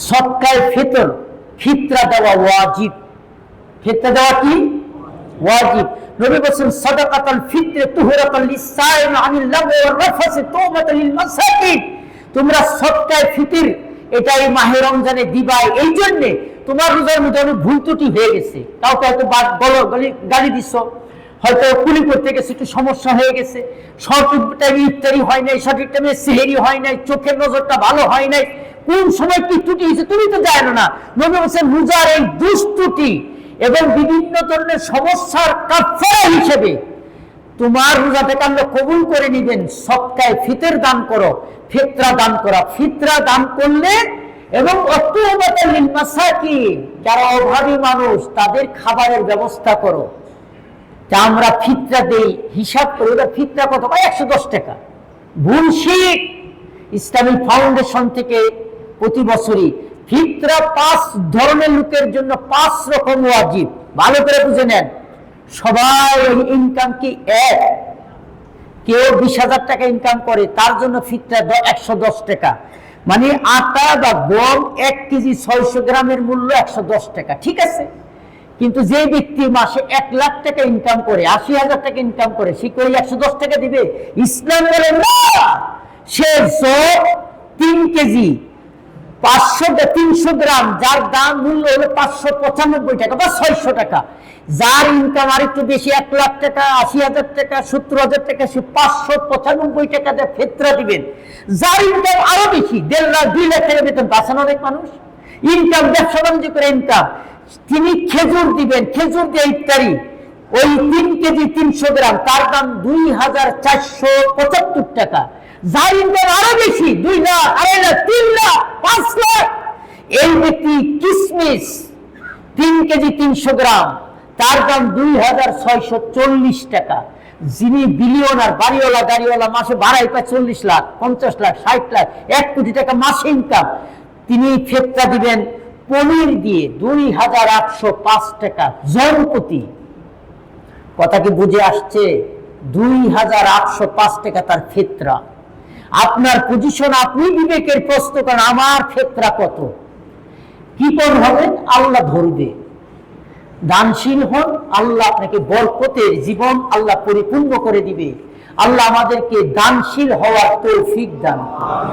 সদকায়ে ফিতর ফিতরা দেওয়া ওয়াজিব। ফিতরা দেওয়া কি ওয়াজিব। নবী বলেছেন সাদাকাতুল ফিতর তুহরাতুল লিসাইম আনিল লাগwi ওয়ার রাফাস তাওবাতুল লিল মাসাকিন। তোমরা সদকায়ে ফিতর এটাই মাহে রমজানে দিবাই, এই জন্য তোমার রোজার মধ্যে অনেক ভুল ত্রুটি হয়ে গেছে, কাউকে হয়তো গালি দিচ্ছ, হয়তো কুলি করতে গেছে একটু সমস্যা হয়ে গেছে, সঠিক টাইমে ইফতারি হয় নাই, সঠিক টাইমে সেহেরি হয় নাই, চোখের নজরটা ভালো হয় নাই, কোন সময় কি ত্রুটি হয়েছে তুমি তো জানো না। নবী বলেছেন রোজার এই দুষ্ত্রুটি এবং বিভিন্ন ধরনের সমস্যার কাফারা হিসেবে তোমার রোজাটাকে আল্লাহ কবুল করে নিবেন। সদকায়ে ফিতর দান করো, ফিতরা দান করা, ফিতরা দান করলে এবং অতুবাতাল লিল মাসাকিন, যারা অভাবী মানুষ তাদের খাবারের ব্যবস্থা করো। তা আমরা ফিতরা দেই, হিসাব করি ওটা ফিতরা কত, 110 টাকা। ভুলশিট ইসলামিক ফাউন্ডেশন থেকে প্রতি বছরই ফিতরা 5 ধরনের লোকের জন্য 5 রকম ওয়াজিব। ভালো করে বুঝে নেন, সবাই ইনকাম কি এক? কেউ 20,000 টাকা ইনকাম করে, তার জন্য ফিতরা 110 টাকা, মানে আটা বা গম 1 কেজি 600 গ্রামের মূল্য 110 টাকা, ঠিক আছে। কিন্তু যে ব্যক্তি মাসে 1 লাখ টাকা ইনকাম করে, 80,000 টাকা ইনকাম করে, সে করে 110 টাকা দিবে? ইসলাম বলে না, সে 3 কেজি 300 গ্রাম, যার দাম মূল্য হলো 595 টাকা বা 600 টাকা, যার ইনকাম আর একটু বেশি 1 লাখ টাকা, 80,000 টাকা, 70,000 টাকা, সে 595 টাকা দিয়ে ফিতরা দিবেন। যার ইনকাম আরো বেশি, 1.5 লাখ 2 লাখ টাকা বেতন পাচ্ছেন অনেক মানুষ, ইনকাম ব্যবসা বাণিজ্য করে ইনকাম, তিনি খেজুর দিবেন, খেজুর দিয়ে ইফতারি, ওই 3 কেজি 300 গ্রাম, তার দাম 2,475 টাকা। যার ইনকাম আরো বেশি, 2 লাখ, 2.5 লাখ, 3 লাখ, 5 লাখ, এই ব্যক্তি কিশমিশ 3 কেজি 300 গ্রাম, তার দাম 2,640 টাকা। যিনি বিলিয়নার, বাড়িওয়ালা, গাড়িওয়ালা, মাসে ভাড়াই পায় 40 লাখ, 50 লাখ, 60 লাখ, 1 কোটি টাকা মাসে ইনকাম, তিনি ফিতরা দিবেন পনির দিয়ে 2,805 টাকা জনপ্রতি। কথা কি বুঝে আসছে? 2,805 টাকা তার ফিতরা। আপনার পজিশন, আপনি বিবেকের প্রশ্ন করেন, আমার ফিতরা কত? কি কোন হবেন? আল্লাহ ধরবে। দানশীল হন, আল্লাহ আপনাকে বরকতের জীবন আল্লাহ পরিপূর্ণ করে দিবে। আল্লাহ আমাদেরকে দানশীল হওয়ার তৌফিক দান করুন।